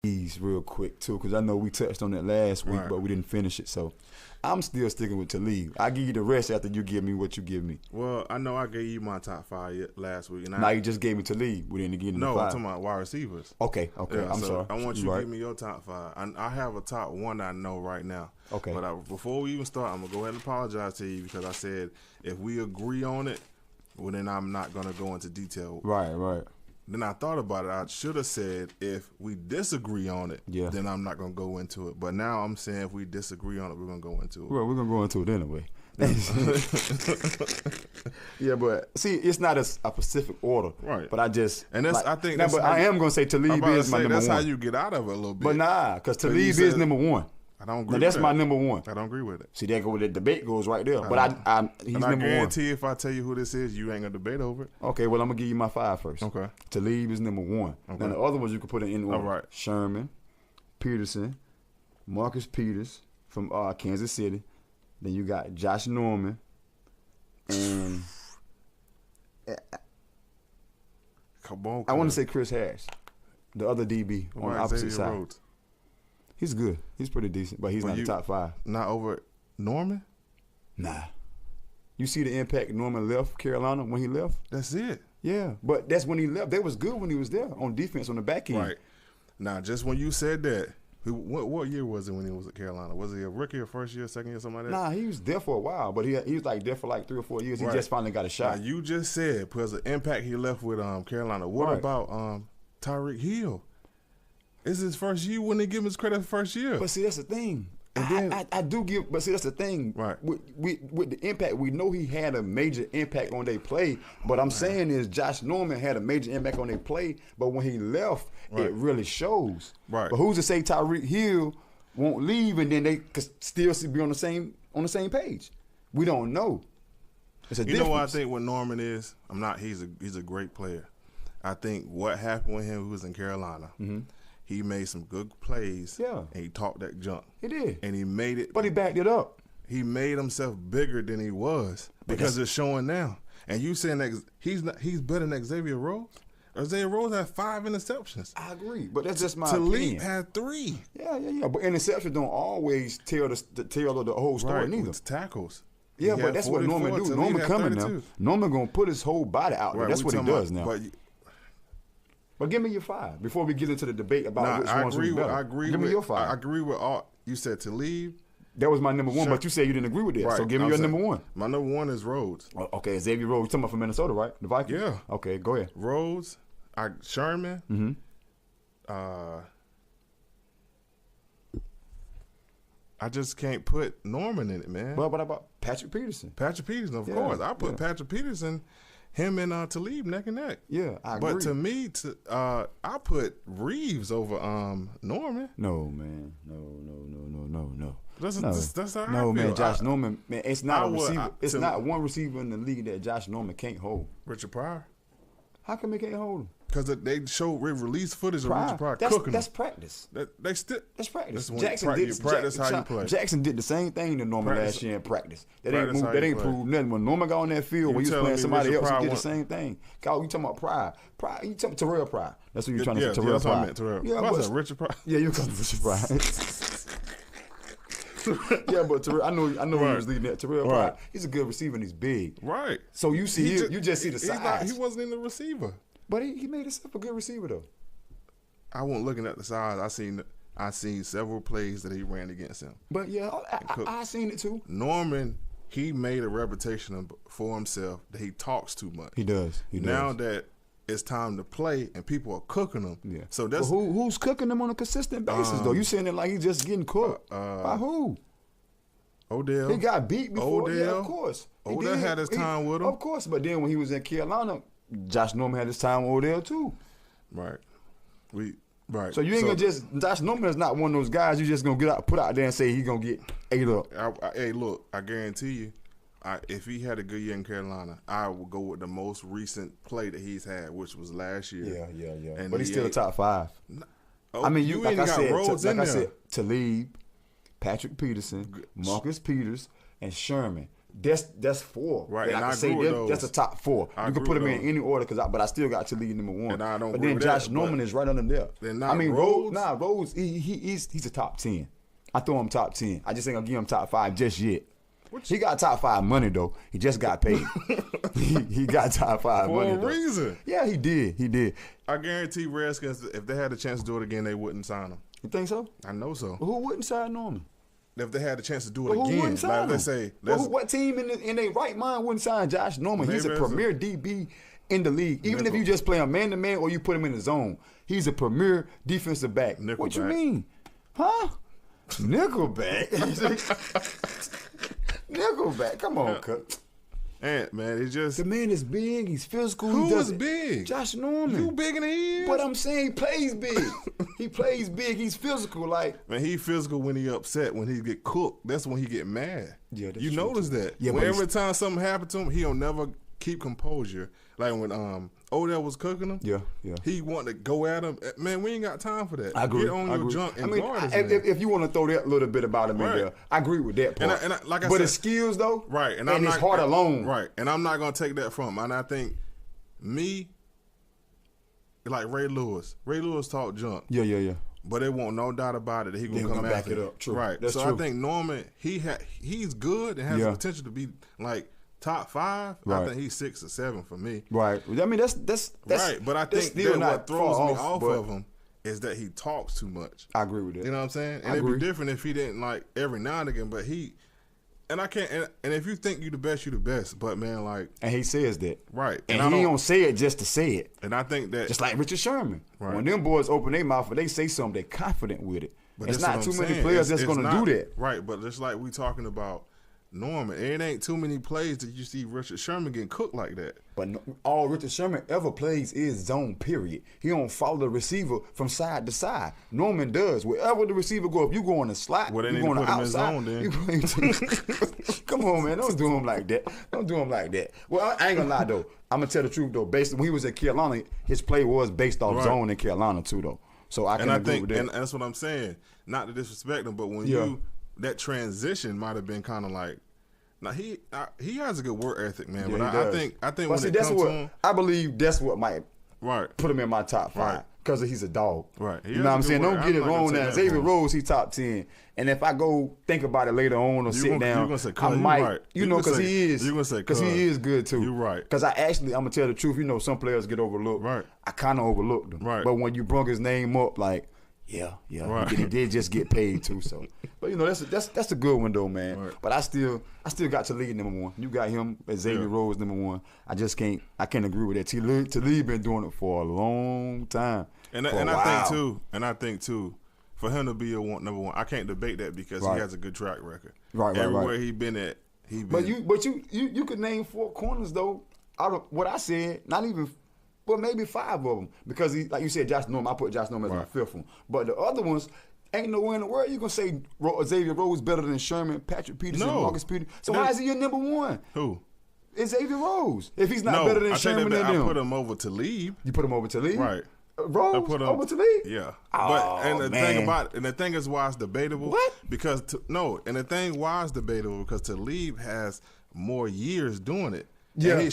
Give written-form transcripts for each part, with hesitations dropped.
these real quick too, because I know we touched on it last week, but we didn't finish it. So I'm still sticking with Talib. I give you the rest after you give me what you give me. Well, I know I gave you my top 5 last week. And now you just gave me Talib. We didn't get into 5. No, I'm talking about wide receivers. Okay. Yeah, I'm sorry. I want you to give me your top 5. I have a top 1 I know right now. Okay. But before we even start, I'm going to go ahead and apologize to you because I said if we agree on it, well, then I'm not going to go into detail. Right. Then I thought about it. I should have said if we disagree on it, then I'm not going to go into it. But now I'm saying if we disagree on it, we're going to go into it. Well, we're going to go into it anyway. Yeah, but see, it's not a specific order. Right. But I just... And that's, I think that's... But I am going to say Talib is my number 1. That's how you get out of it a little bit. But nah, because Talib is number 1. I don't agree now, that's my number 1. I don't agree with it. See, there go the debate goes right there. But he's number 1. I guarantee if I tell you who this is, you ain't going to debate over it. Okay, well, I'm going to give you my 5 first. Okay. Talib is number 1. Okay. Now, the other ones you can put in order. All right. Sherman, Peterson, Marcus Peters from Kansas City. Then you got Josh Norman. And come on. I want to say Chris Harris, the other DB on the opposite side. Rhodes? He's good. He's pretty decent, but he's not the top 5. Not over Norman? Nah. You see the impact Norman left Carolina when he left? That's it. Yeah, but that's when he left. They was good when he was there on defense on the back end. Right. Now, just when you said that, what year was it when he was at Carolina? Was he a rookie or first year, second year, something like that? Nah, he was there for a while, but he was like there for like 3 or 4 years. He just finally got a shot. Now, you just said because of the impact he left with Carolina. What about Tyreek Hill? It's his first year. Wouldn't they give him his credit for first year? But see, that's the thing. And then I do give, but see, that's the thing. Right. With the impact, we know he had a major impact on their play. But I'm saying is Josh Norman had a major impact on their play. But when he left, it really shows. Right. But who's to say Tyreek Hill won't leave and then they could still be on the same page? We don't know. It's a difference. You know what I think what Norman is? He's a great player. I think what happened with him, who was in Carolina. Mm-hmm. He made some good plays, and he talked that junk. He did. And he made it. But he backed it up. He made himself bigger than he was because it's showing now. And you saying that he's better than Xavier Rhodes? Xavier Rhodes had 5 interceptions. I agree, but that's just my opinion. Talib had 3. Yeah. But interceptions don't always tell the whole story neither. With the tackles. Yeah, but that's what Norman do. Norman coming now. Norman gonna put his whole body out there. That's what he does now. But give me your 5 before we get into the debate about which one's better. Give me your 5. I agree with all. You said Talib. That was my number 1, but you said you didn't agree with that. Right. So give me your number 1. My number 1 is Rhodes. Okay, Xavier Rhodes. You're talking about from Minnesota, right? The Vikings? Yeah. Okay, go ahead. Rhodes, Sherman. Mm-hmm. I just can't put Norman in it, man. Well, what about Patrick Peterson? Patrick Peterson, of course. I put Patrick Peterson. Him and Talib neck and neck. Yeah, I agree. But to me, I put Reeves over Norman. No, man. No. That's how I feel. No, man. Josh Norman, man, it's not a receiver. It's not one receiver in the league that Josh Norman can't hold. Richard Pryor. How come he can't hold him? Because they showed release footage of Richard Pryor cooking. That's practice. That's practice. Practice how you play. Jackson did the same thing to Norman last year in practice. That ain't proved nothing. When Norman got on that field, when he was playing somebody else, he did the same thing. God, you talking about Pryor? You talking about Terrell Pryor? That's what you're trying to say. Terrell Pryor. Yeah, but Richard Pryor. Yeah, you call him Richard Pryor. Yeah, but Terrell, I know he was leading that. Terrell Pryor, he's a good receiver and he's big. Right. So you see, you just see the size. He wasn't in the receiver. But he made himself a good receiver though. I wasn't looking at the size. I seen several plays that he ran against him. But yeah, I seen it too. Norman, he made a reputation for himself that he talks too much. He does. Now that it's time to play and people are cooking him. Yeah. So that's who's cooking him on a consistent basis though? You saying it like he's just getting cooked by who? Odell. He got beat before. Odell. Yeah, of course. Odell had his time with him. Of course, but then when he was in Carolina, Josh Norman had his time with Odell too. Right. Right. So you ain't gonna just Josh Norman is not one of those guys you just gonna put out there and say he's gonna get ate up. Hey, look, I guarantee you, if he had a good year in Carolina, I would go with the most recent play that he's had, which was last year. Yeah. And but he's still a top 5. I mean, you like I said, Talib, Patrick Peterson, Marcus Peters, and Sherman. That's 4. Right, and I can say that's the top 4. You can put them in any order, but I still got Talib number 1. And I don't but then Josh Norman is right under there. I mean, Rhodes. Rhodes, he's a top 10. I throw him top 10. I just ain't gonna give him top 5 just yet. He got top 5 money though. He just got paid. he got top 5 money for a reason. Yeah, he did. I guarantee Redskins, if they had a chance to do it again, they wouldn't sign him. You think so? I know so. Well, who wouldn't sign Norman? If they had a chance to do it again, like, let's say, what team in their right mind wouldn't sign Josh Norman? He's a premier DB in the league. Even if you just play him man to man or you put him in the zone, he's a premier defensive back. What you mean? Huh? Nickelback. Nickelback. Come on, Cut. And man, it's just the man is big. He's physical. Who is big? Josh Norman. You bigger than he is? But I'm saying he plays big. He plays big. He's physical. Like man, he physical when he upset. When he get cooked, that's when he get mad. Yeah, you notice that. Yeah, but every time something happened to him, he'll never keep composure. Like when Odell was cooking him, yeah, he wanted to go at him. Man, we ain't got time for that. I agree. Get on your junk and guard his if you want to throw that little bit about him in there, I agree with that part. Like I but said, his skills though, right, and his heart alone, right, and I'm not gonna take that from him. And I think like Ray Lewis talked junk. Yeah. But it won't no doubt about it that he gonna come back it up. True. Right. That's so true. I think Norman, he's good and has the potential to be like top 5. Right. I think he's 6 or 7 for me. Right. I mean that's right. But I think that what throws me off of him is that he talks too much. I agree with that. You know what I'm saying? And it'd be different if he didn't like every now and again. But and I can't. And if you think you the best, you the best. But man, like, and he says that, right? And he don't say it just to say it. And I think that just like Richard Sherman, right. When them boys open their mouth and they say something, they're confident with it. But it's not too many players that's going to do that, right? But just like we talking about Norman, it ain't too many plays that you see Richard Sherman getting cooked like that. But all Richard Sherman ever plays is zone, period. He don't follow the receiver from side to side. Norman does. Wherever the receiver go, if you go on the slot, well, you go on the outside. Come on, man. Don't do him like that. Well, I ain't going to lie, though. I'm going to tell the truth, though. Based when he was in Carolina, his play was based off zone in Carolina, too, though. So I can agree with that. And that's what I'm saying. Not to disrespect him, but when that transition might have been kind of like, now he has a good work ethic, man. But I think when it comes to him, I believe that's what might right put him in my top 5 because he's a dog. Right, you know what I'm saying? Don't get it wrong. Now Xavier Rhodes, he's top 10, and if I go think about it later on or sit down, I might, because he is. You gonna say because he is good too. You're right. Because I'm gonna tell the truth. Some players get overlooked. Right. I kind of overlooked them. Right. But when you brought his name up, like. Yeah, right. He did just get paid too. So, but that's a good one though, man. Right. But I still got Talib number 1. You got him as Xavier Rhodes number 1. I can't agree with that. Talib been doing it for a long time. I think too, for him to be number 1, I can't debate that because he has a good track record. Right. Everywhere he been at, he been. But you could name 4 corners though. Out of what I said, not even. Well, maybe 5 of them because like you said, Josh Norman. I put Josh Norman as my 5th one. But the other ones, ain't nowhere in the world you gonna say Xavier Rhodes better than Sherman, Patrick Peterson, Marcus Peters. So why is he your number 1? Who? It's Xavier Rhodes. If he's not better than Sherman than them. I put him over Talib. You put him over Talib? Right. Rhodes over Talib? Yeah. The thing is why it's debatable. What? Because the thing why it's debatable because Talib has more years doing it. Yeah. And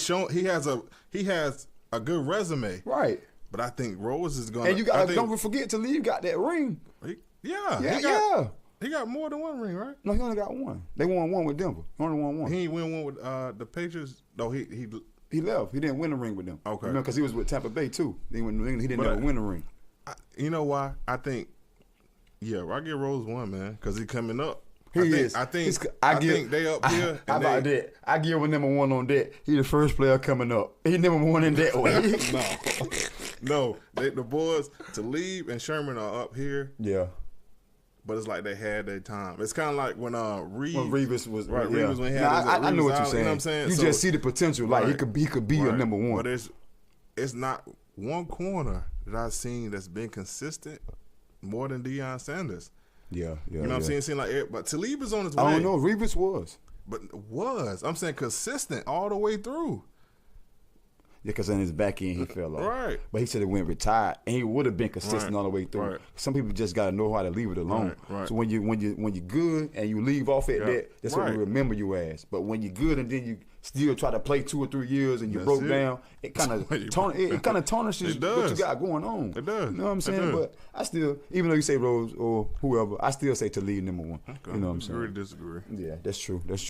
he has a good resume, right? But I think Rose is gonna. And you got don't forget Talib got that ring. He got more than 1 ring, right? No, he only got 1. They won 1 with Denver. He only won 1. He ain't win 1 with the Patriots. No, he left. He didn't win a ring with them. Okay, because he was with Tampa Bay too. He didn't ever win a ring. You know why? I think, I give Rose 1, man, because he coming up. I think they up here. How about that? I give him number 1 on that. He the first player coming up. He number 1 in that way. No. The boys Talib and Sherman are up here. Yeah. But it's like they had their time. It's kind of like when Reeves was right. Yeah. Reeves when he had I know what you're saying. You know what I'm saying? You just see the potential. Like he could be your number 1. But it's not one corner that I've seen that's been consistent more than Deion Sanders. Yeah. You know what I'm saying? But Talib is on his way. I don't know. Reeves was. But I'm saying consistent all the way through. because in his back end he fell off. Right. But he should have went retired, and he would have been consistent all the way through. Right. Some people just gotta know how to leave it alone. Right. So when you're good and you leave off at that's what we remember you as. But when you're good and then you still try to play 2 or 3 years and you broke down, it kind of tarnishes what you got going on. It does. You know what I'm saying? But I still, even though you say Rose or whoever, I still say to lead number 1. Okay. You know what I'm saying? Agree to disagree. Yeah, that's true. That's true.